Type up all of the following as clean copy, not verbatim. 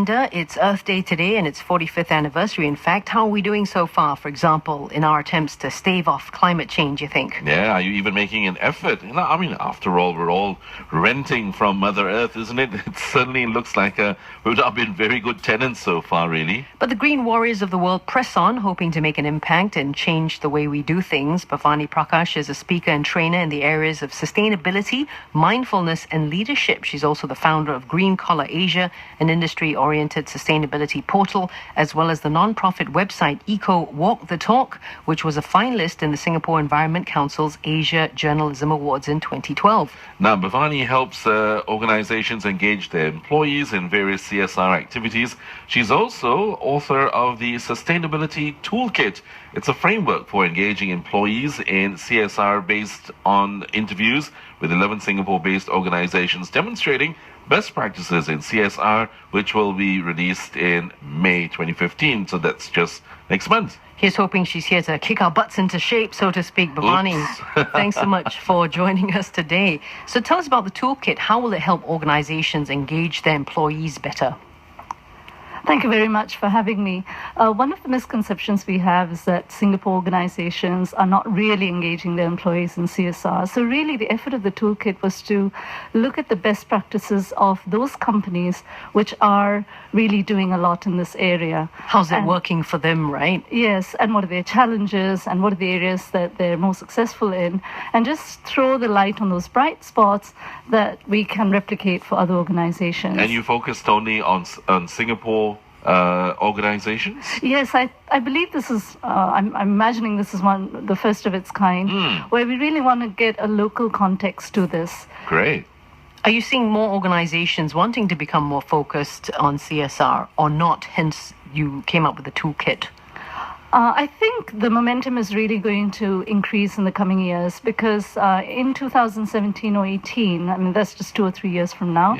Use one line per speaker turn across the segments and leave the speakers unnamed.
It's Earth Day today and its 45th anniversary. In fact, how are we doing so far, for example, in our attempts to stave off climate change, you think?
Yeah, are you even making an effort? I mean, after all, we're all renting from Mother Earth, isn't it? It certainly looks like we've not been very good tenants so far, really.
But the green warriors of the world press on, hoping to make an impact and change the way we do things. Bhavani Prakash is a speaker and trainer in the areas of sustainability, mindfulness and leadership. She's also the founder of Green Collar Asia, an industry-oriented sustainability portal, as well as the non-profit website Eco Walk the Talk, which was a finalist in the Singapore Environment Council's Asia Journalism Awards in 2012.
Now, Bhavani helps organizations engage their employees in various CSR activities. She's also author of the Sustainability Toolkit. It's a framework for engaging employees in CSR based on interviews with 11 Singapore-based organizations demonstrating best practices in CSR, which will be released in May 2015. So that's just next month.
Here's hoping she's here to kick our butts into shape, so to speak. Bhavani, thanks so much for joining us today. So tell us about the toolkit. How will it help organizations engage their employees better?
Thank you very much for having me. One of the misconceptions we have is that Singapore organizations are not really engaging their employees in CSR. So really the effort of the toolkit was to look at the best practices of those companies which are really doing a lot in this area.
How's it working for them, right?
Yes, and what are their challenges and what are the areas that they're most successful in, and just throw the light on those bright spots that we can replicate for other organizations.
And you focused only on Singapore organizations?
Yes, I believe this is, I'm imagining this is the first of its kind, where we really want to get a local context to this.
Great.
Are you seeing more organizations wanting to become more focused on CSR or not? Hence, you came up with the toolkit.
I think the momentum is really going to increase in the coming years because in 2017 or 18, I mean, that's just 2 or 3 years from now,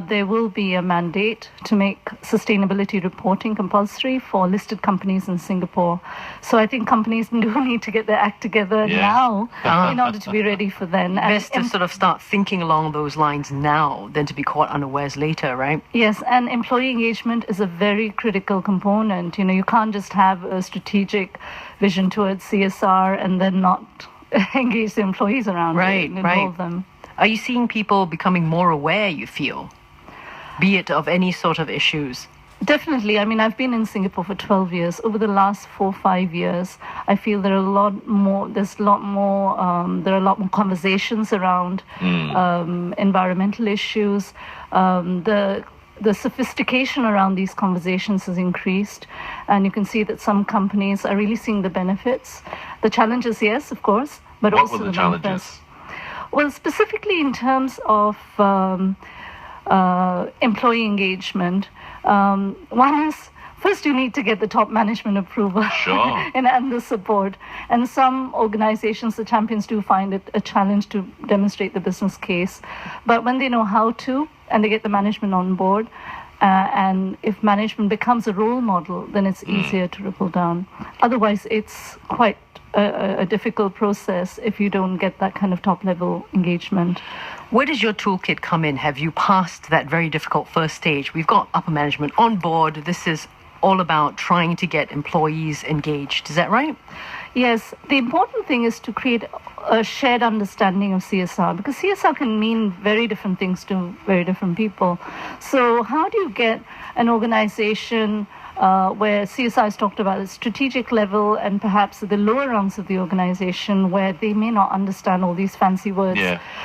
there will be a mandate to make sustainability reporting compulsory for listed companies in Singapore. So I think companies do need to get their act together now in order to be ready for then.
Best to sort of start thinking along those lines now than to be caught unawares later, right?
Yes, and employee engagement is a very critical component. You know, you can't just have a strategic vision towards CSR and then not engage the employees around it and involve them.
Are you seeing people becoming more aware, you feel, be it of any sort of issues?
Definitely. I mean, I've been in Singapore for 12 years. Over the last 4 or 5 years, I feel there are a lot more conversations around environmental issues. The sophistication around these conversations has increased, and you can see that some companies are really seeing the benefits. The challenges, yes, of course, but
what
also
were
the
challenges?
benefits. Well, specifically in terms of employee engagement, one is, first, you need to get the top management approval and the support. And some organizations, the champions, do find it a challenge to demonstrate the business case. But when they know how to, and they get the management on board, and if management becomes a role model, then it's easier to ripple down. Otherwise, it's quite a difficult process if you don't get that kind of top-level engagement.
Where does your toolkit come in? Have you passed that very difficult first stage? We've got upper management on board. This is all about trying to get employees engaged. Is that right?
Yes. The important thing is to create a shared understanding of CSR, because CSR can mean very different things to very different people. So how do you get an organization where CSR is talked about at strategic level and perhaps at the lower rungs of the organization where they may not understand all these fancy words.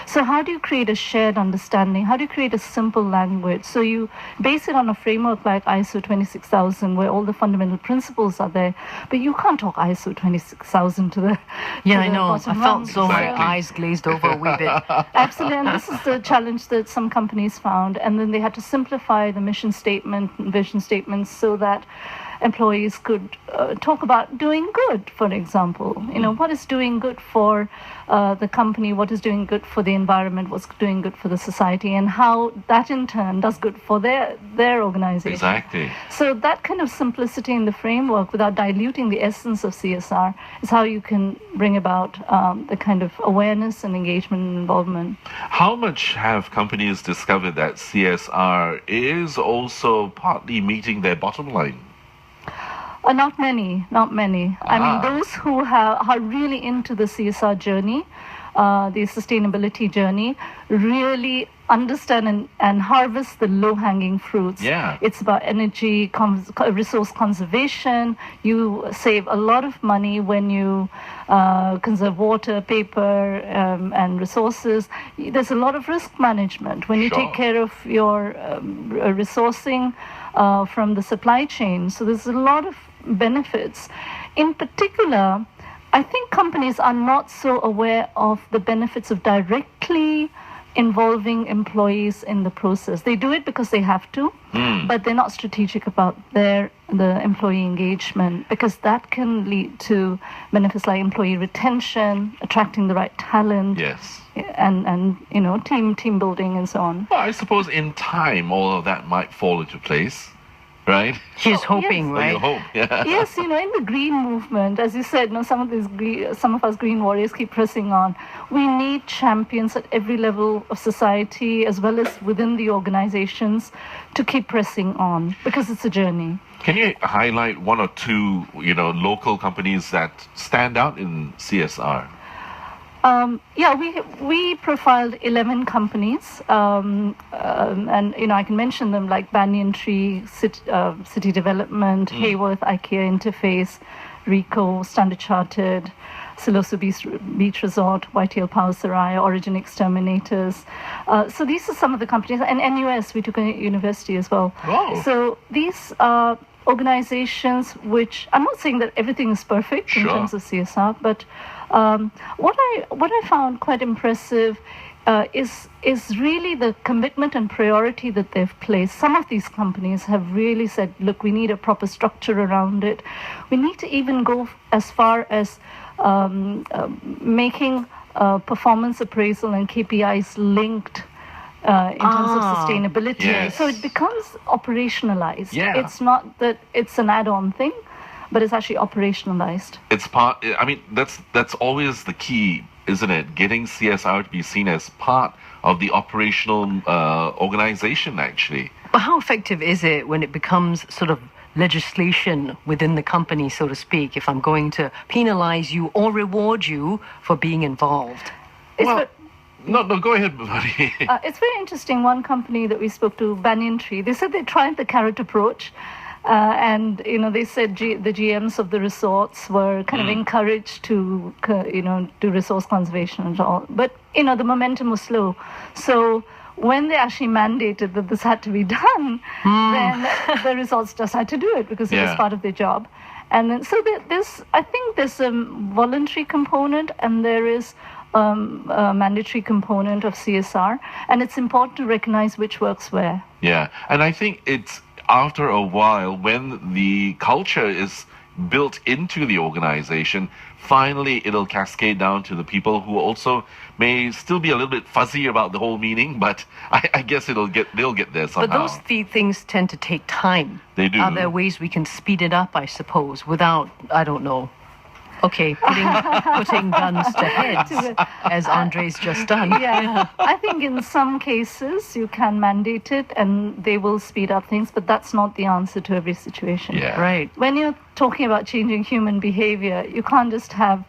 So how do you create a shared understanding? How do you create a simple language? So you base it on a framework like ISO 26000 where all the fundamental principles are there, but you can't talk ISO 26000 to the
I know. I felt so my eyes glazed over a wee bit.
Absolutely, and this is the challenge that some companies found, and then they had to simplify the mission statement and vision statements so that employees could talk about doing good, for example. What is doing good for the company, what is doing good for the environment, what's doing good for the society, and how that in turn does good for their organization.
Exactly.
So that kind of simplicity in the framework without diluting the essence of CSR is how you can bring about the kind of awareness and engagement and involvement.
How much have companies discovered that CSR is also partly meeting their bottom line?
Not many. I mean, those who are really into the CSR journey, the sustainability journey, really understand and harvest the low-hanging fruits.
Yeah.
It's about energy, resource conservation. You save a lot of money when you conserve water, paper, and resources. There's a lot of risk management when you
Sure.
take care of your resourcing from the supply chain. So there's a lot of benefits. In particular, I think companies are not so aware of the benefits of directly involving employees in the process. They do it because they have to, but they're not strategic about the employee engagement, because that can lead to benefits like employee retention, attracting the right talent,
Yes.
and team building and so on.
Well, I suppose in time all of that might fall into place, right?
He's hoping,
yes.
So you
right?
hope. Yeah.
Yes, in the green movement, as you said, some of us green warriors keep pressing on. We need champions at every level of society, as well as within the organizations, to keep pressing on, because it's a journey.
Can you highlight one or two, local companies that stand out in CSR?
We profiled 11 companies, and I can mention them like Banyan Tree, City Development, Hayworth, IKEA Interface, Rico, Standard Chartered, Siloso Beach Resort, Whitetail Power Sarai, Origin Exterminators. So these are some of the companies, and NUS, we took a university as well.
Wow.
So these are organizations which, I'm not saying that everything is perfect in
Sure.
terms of CSR, but what I found quite impressive is really the commitment and priority that they've placed. Some of these companies have really said, look, we need a proper structure around it. We need to even go as far as making performance appraisal and KPIs linked in terms of sustainability.
Yes.
So it becomes operationalized.
Yeah.
It's not that it's an add-on thing, but it's actually operationalized.
It's part. I mean, that's always the key, isn't it? Getting CSR to be seen as part of the operational organization, actually.
But how effective is it when it becomes sort of legislation within the company, so to speak, if I'm going to penalize you or reward you for being involved?
No, go ahead, Bhavani.
It's very interesting. One company that we spoke to, Banyan Tree, they said they tried the carrot approach. And they said the GMs of the resorts were kind of encouraged to do resource conservation and all, but the momentum was slow. So when they actually mandated that this had to be done, then the resorts just had to do it because it was part of their job. And then I think there's a voluntary component and there is a mandatory component of CSR, and it's important to recognize which works where.
Yeah, and I think it's after a while, when the culture is built into the organization, finally it'll cascade down to the people who also may still be a little bit fuzzy about the whole meaning, but I guess they'll get there somehow.
But those things tend to take time.
They do.
Are there ways we can speed it up, I suppose, without, I don't know, putting guns to heads, as Andre's just done.
Yeah, I think in some cases you can mandate it and they will speed up things, but that's not the answer to every situation.
Yeah.
Right.
When you're talking about changing human behavior, you can't just have,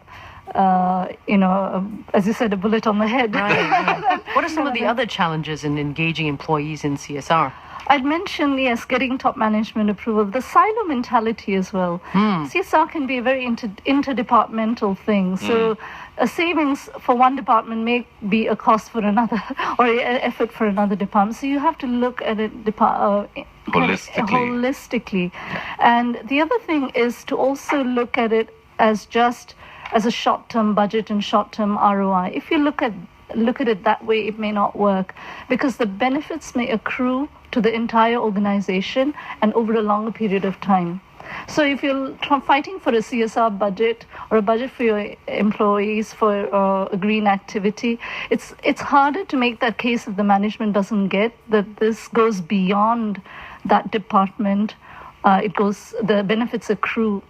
as you said, a bullet on the head.
Right. What are some of the other challenges in engaging employees in CSR?
I'd mentioned, yes, getting top management approval, the silo mentality as well. CSR can be a very interdepartmental thing. So a savings for one department may be a cost for another or an effort for another department. So you have to look at it holistically. And the other thing is to also look at it as just as a short-term budget and short-term ROI. If you look at it that way, it may not work because the benefits may accrue to the entire organization and over a longer period of time. So if you're fighting for a CSR budget or a budget for your employees for a green activity, it's harder to make that case if the management doesn't get that this goes beyond that department. The benefits accrue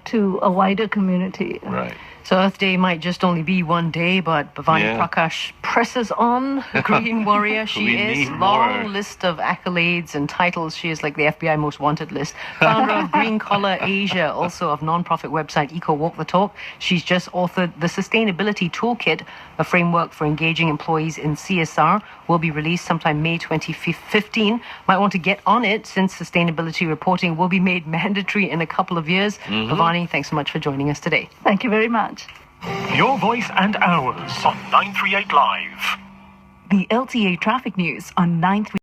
to a wider community.
Right.
So Earth Day might just only be one day, but Bhavani Prakash presses on. Green warrior she is. Long list of accolades and titles. She is like the FBI most wanted list. Founder of Green Collar Asia, also of non-profit website Eco Walk the Talk. She's just authored the Sustainability Toolkit, a framework for engaging employees in CSR. Will be released sometime May 2015. Might want to get on it since sustainability reporting will be made mandatory in a couple of years. Bhavani, thanks so much for joining us today.
Thank you very much.
Your voice and ours on 938 Live.
The LTA traffic news on 938.